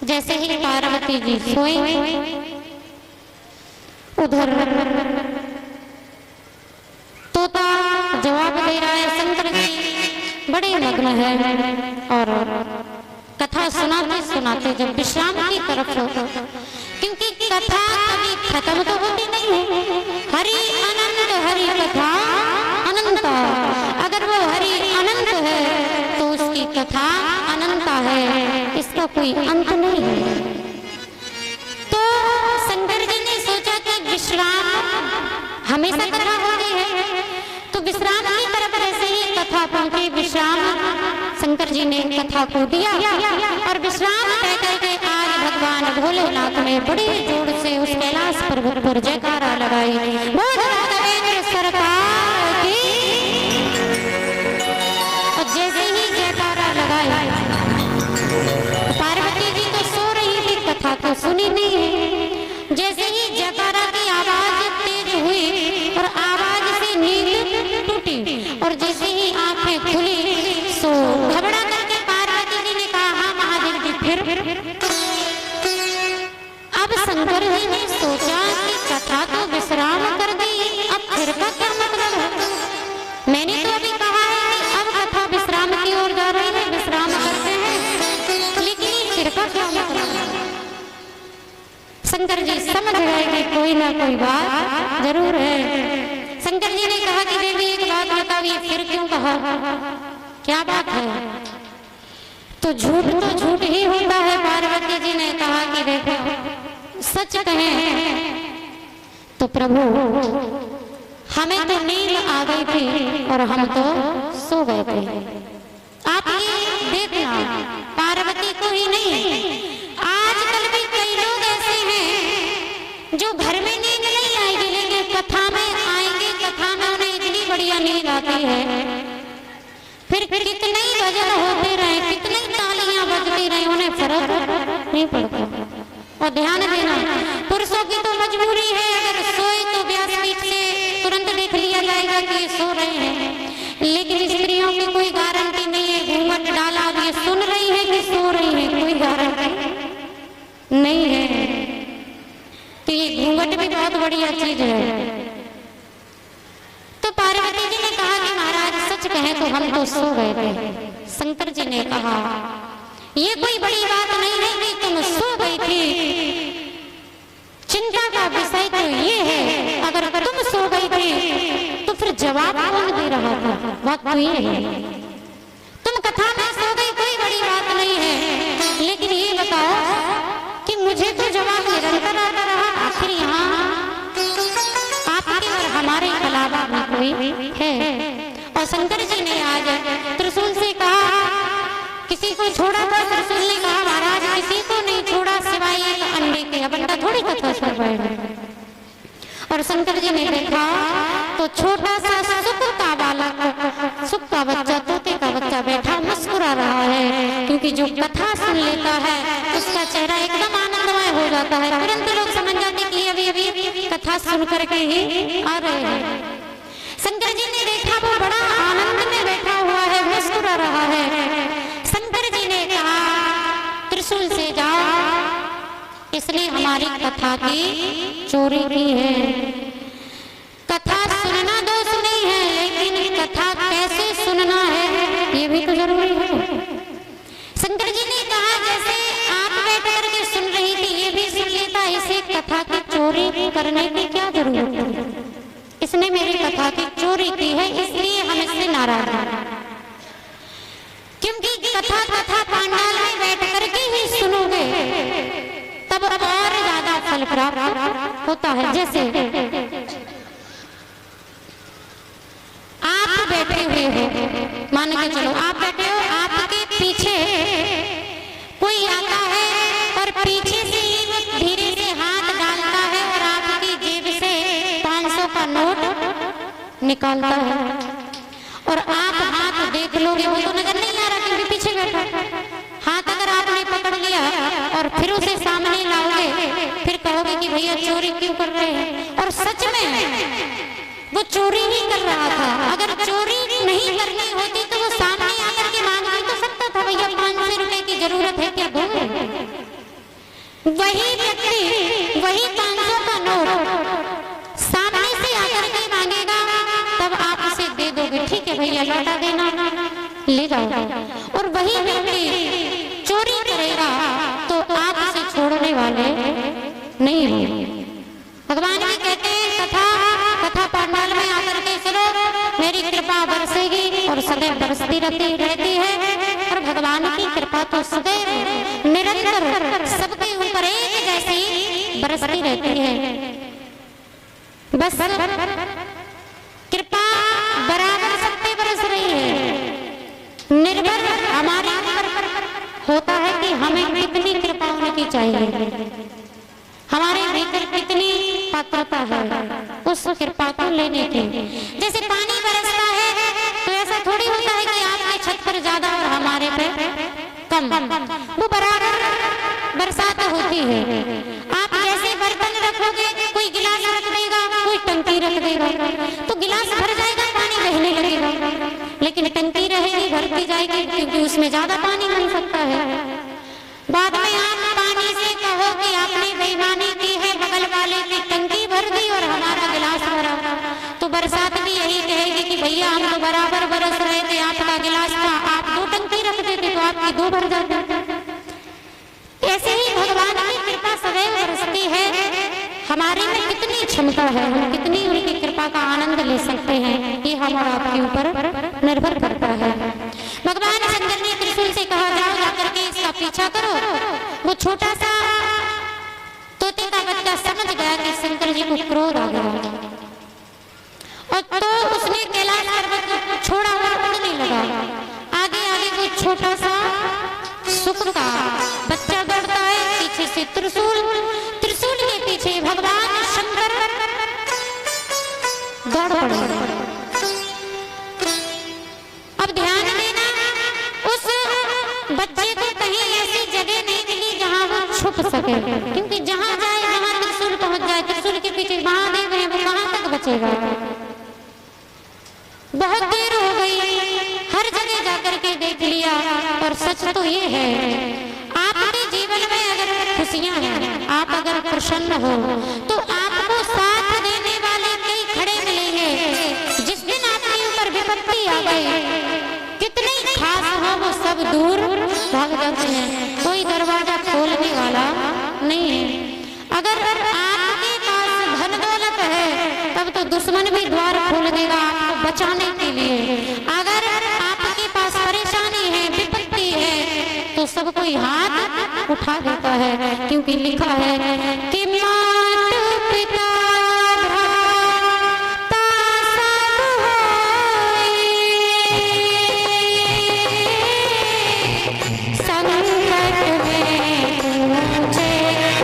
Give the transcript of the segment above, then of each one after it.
जैसे ही पार्वती जी सोई, उधर तोता जवाब दे रहा है। शंकर जी बड़े मग्न है और कथा सुनाते सुनाते जब विश्राम की तरफ हो, क्योंकि कथा कभी खत्म तो होती नहीं है। हरि अनंत, हरि कथा अनंत। अगर वो हरि अनंत है तो उसकी कथा अनंत है, इसका कोई अंत नहीं है। तो शंकर जी ने सोचा कि विश्राम हमेशा कथा होती है, तो विश्राम की तरफ ऐसे ही कथा पहुंची। विश्राम शंकर जी ने कथा को दिया और विश्राम कहकर के आज भगवान भोलेनाथ ने बड़ी जोर से उस कैलाश पर्वत पर जयकारा लगाई। सरकार की। और जैसे ही जयकारा लगाया, पार्वती जी तो सो रही थी, कथा तो सुनी नहीं। जैसे ही जयकारा की आवाज तेज हुई और आवाज से नींद टूटी और जैसे ही आंखें खुली, सो घबरा करके पार्वती जी ने कहा, हाँ महादेव जी फिर। अब शंकर जी ने सोचा कि कथा तो विश्राम कर दी, अब फिर का क्या मतलब है? मैंने तो अभी कहा है कि अब कथा विश्राम की ओर जा रही है, विश्राम करते हैं, लेकिन फिर का क्या मतलब है? शंकर जी समझ गए कि कोई ना कोई बात जरूर है। शंकर जी ने कहा कि देवी एक बात बताइए, फिर क्यों कहा, क्या बात है? तो झूठ ही होता है। पार्वती जी ने कहा कि देखो सच कहें तो प्रभु हमें तो नींद आ गई थी और हम तो सो गए थे। आप ये देखना, पार्वती को ही नहीं, आजकल भी कई लोग ऐसे हैं जो घर में नींद नहीं आएगी लेकिन कथा में आएंगे। कथा में उन्हें इतनी बढ़िया नींद आती है, फिर कितने ही भजन होते रहे, कितनी तालियां बजती रही, उन्हें फर्क नहीं पड़ता। और ध्यान देना, पुरुषों की तो मजबूरी है, अगर सोए तो व्यासपीठ से तुरंत देख लिया जाएगा कि सो रहे हैं, लेकिन स्त्रियों की कोई गारंटी नहीं है। घूंघट डाला अब ये सुन रही है कि सो रही है, कोई गारंटी नहीं है। तो ये घूंघट भी बहुत बढ़िया चीज है। तो पार्वती जी ने कहा कि महाराज सच कहें तो हम तो सो गए थे। शंकर जी ने कहा ये कोई बड़ी बात नहीं है कि तुम सो गई थी, चिंता का विषय तो ये है अगर तुम सो गई थी तो फिर जवाब कौन दे रहा था? बात तो ये है, तुम कथा में सो गई कोई बड़ी बात नहीं है, लेकिन ये बताओ कि मुझे तो जवाब निरंतर आता रहा। आखिर यहाँ आपके और हमारे अलावा भी कोई है? और शंकर जी ने आज त्रिशूल से कहा किसी को छोड़ा था, त्रिशूल ने कहा महाराज किसी को नहीं छोड़ा सिवाय एक अंडे के। अब अंडा थोड़ी कथा सुन पाएगा। और शंकर जी ने देखा तो छोटा सा सुख का बालक, सुख का बच्चा, तोते का बच्चा बैठा मुस्कुरा रहा है, क्योंकि जो कथा सुन लेता है उसका चेहरा एकदम आनंदमय हो जाता है। तुरंत लोग समझ जाते कि अभी कथा सुन करके ही आ रहे हैं। शंकर जी ने देखा वो बड़ा आनंद में बैठा हुआ है, मुस्कुरा रहा है। शंकर जी ने कहा त्रिशूल से जाओ, इसने हमारी कथा की चोरी की है। कथा सुनना दोष नहीं है, लेकिन कथा कैसे सुनना है ये भी तो जरूरी है। शंकर जी ने कहा जैसे आप बैठ करके सुन रही थी ये भी सुन लेता, इसे कथा की चोरी करने की क्या जरूरत है? इसने मेरी कथा की चोरी की है, इसलिए हम इससे नाराज हैं। क्योंकि कथा पांडाल में बैठ करके ही सुनोगे तब और ज्यादा फल प्राप्त होता है। जैसे आप बैठे हुए हो, मान के चलो आप बैठे हो, आपके पीछे कोई आता है और पीछे से ही धीरे से हाथ डालता है और आपकी जेब से 500 का नोट निकालता है और आप हाथ देख लोगे, वो तो नजर नहीं आ रहा क्योंकि पीछे बैठा। हाथ अगर आपने पकड़ लिया और फिर उसे सामने लाओगे, फिर कहोगे कि भैया चोरी क्यों कर रहे हैं? और सच में वो चोरी ही कर रहा था। अगर चोरी नहीं करनी होती तो वो सामने आकर के मांग भी तो सकता था, भैया 500 रुपए की जरूरत वही व्यक्ति वही 500 का नोट सामने से आकर के मांगेगा, तब आप उसे दे दोगे, ठीक है भैया लौटा देना, ले जाओ। और वही व्यक्ति चोरी करेगा तो आप उसे छोड़ने वाले नहीं हो। भगवान भी कहते हैं कथा पंडाल में आकर के सुनो, मेरी कृपा बरसेगी और सदैव बरसती रहती है। और भगवान की कृपा तो सदैव निरंतर सबके ऊपर एक जैसी बरसती रहती है। बस कृपा बराबर सब पे बरस रही है। निर्भर हमारे ऊपर होता है कि हमें कितनी कृपा होनी चाहिए, हमारे भीतर कितनी पात्रता है उस कृपा को लेने की। जैसे पानी बरसता है तो ऐसा थोड़ी होता है कि आपके छत पर ज्यादा और हमारे पे कम, वो बराबर बरसात होती है। आप जैसे बर्तन रखोगे, कोई गिलास रख देगा, कोई टंकी रख देगा, तो गिलास भर जाएगा, पानी बहने लगेगा। लेकिन टंकी रहेगी, भरती जाएगी, क्योंकि उसमें ज्यादा पानी बन सकता है। बाद में आप पानी से कहो कि आपने बेईमानी की है, बगल वाले की टंकी भर दी और हमारा गिलास भरा, तो बरसात भी यही कहेगी कि भैया हम तो बराबर बरस रहे थे, आपका गिलास था, आप 2 टंकी रख देते तो आपकी 2 भर जाती। ऐसे ही भगवान की कृपा सदैव बरसती है। हमारे में कितनी क्षमता है, हम कितनी उनकी कृपा का आनंद ले सकते हैं, ये हमारा आपके ऊपर निर्भर करता है। भगवान शंकर ने त्रिशूल से कहा, जाओ जाकर के इसका पीछा करो। वो छोटा सा तोते का बच्चा समझ गया कि शंकर जी को क्रोध आ गया, और तो उसने कैलाश पर्वत को छोड़ा और उड़ने लगा। आगे आगे वो छोटा सा शुक्र का बच्चा दौड़ता है, पीछे से त्रिशूल के पीछे भगवान शंकर दौड़ पड़े। अब ध्यान देना, उस बच्चे को कहीं ऐसी जगह नहीं मिली जहां वो छुप सके, क्योंकि जहां जाए, जहां त्रिशूल पहुंच जाए, त्रिशूल के पीछे महादेव है, वो कहां तक बचेगा। बहुत देर हो गई, हर जगह जाकर के देख लिया। और सच तो ये है, आपके जीवन में अगर खुशियां हैं, आप अगर प्रसन्न हो, तो आपको साथ देने वाले कई खड़े मिलेंगे। जिस दिन आपके ऊपर विपत्ति आ गई, कितने खास हो वो सब दूर भाग जाते हैं, कोई दरवाजा खोलने वाला नहीं है। अगर आपके पास धन दौलत है, तब तो दुश्मन भी द्वार खोल देगा आपको बचाने के लिए। अगर आपके पास परेशानी है, विपत्ति है, तो सब कोई हाथ उठा देता है, क्योंकि लिखा है कि मात पिता भ्राता सब होए, संकट में पूछे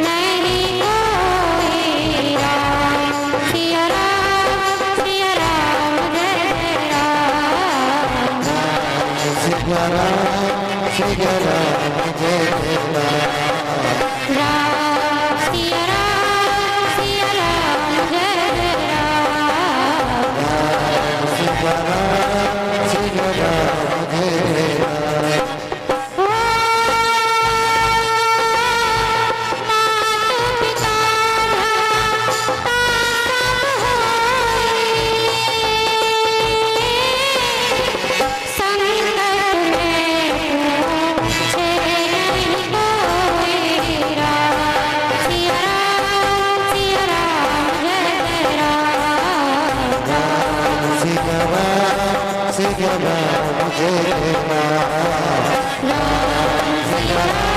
नहीं कोई राम। सिया राम जय राम। सिया राम जय राम जय राम। राम सिया राम जय राम। सिया राम जय राम जय राम। मात पिता भ्राता सब होए, संकट में पूछे नहीं कोई राम। सिया राम जय राम। सिया राम जय राम। राम सिया राम।